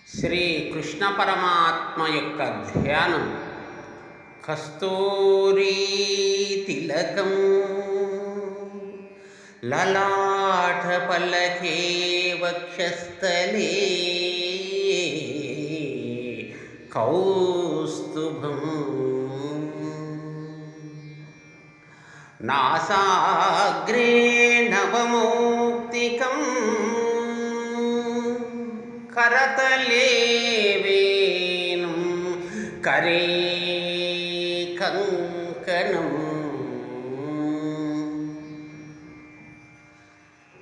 శ్రీ కృష్ణ పరమాత్మ యొక్క ధ్యానం. కస్తూరీ తిలకం లలాట పల్లకే వక్షస్థలే కౌస్తుభం నాసాగ్రే నవమౌక్తికం करतले वेणुं करे कंकणं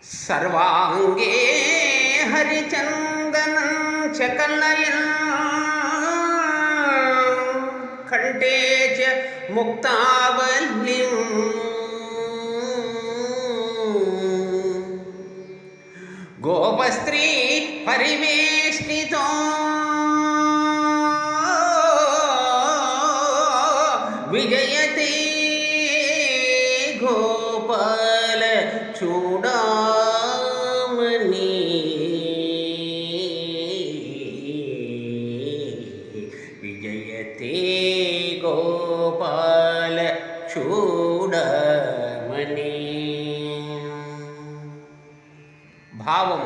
सर्वांगे हरिचंदनं च कलयन् कंठे च मुक्तावलीं गोपस्त्री परिवेष्टितो विजयते गोपाल चूडामणि विजयते गोपाल चूडामणि. భావం: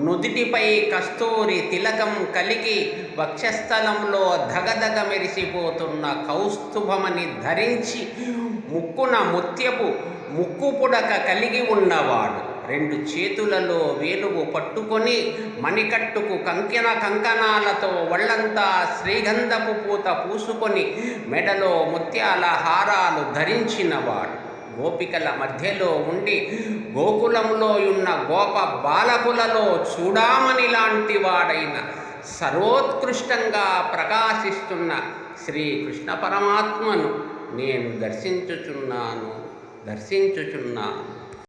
నుదిటిపై కస్తూరి తిలకం కలిగి వక్షస్థలంలో ధగధగ మెరిసిపోతున్న కౌస్తుభమని ధరించి ముక్కున ముత్యపు ముక్కు పుడక కలిగి ఉన్నవాడు. రెండు చేతులలో వేణువు పట్టుకొని మణికట్టుకు కంకణాలతో ఒళ్ళంతా శ్రీగంధపు పూత పూసుకొని మెడలో ముత్యాల హారాలు ధరించినవాడు. గోపికల మధ్యలో ఉండి గోకులంలో ఉన్న గోప బాలకులలో చూడామణి లాంటి వాడైన సర్వోత్కృష్టంగా ప్రకాశిస్తున్న శ్రీకృష్ణ పరమాత్మను నేను దర్శించుచున్నాను.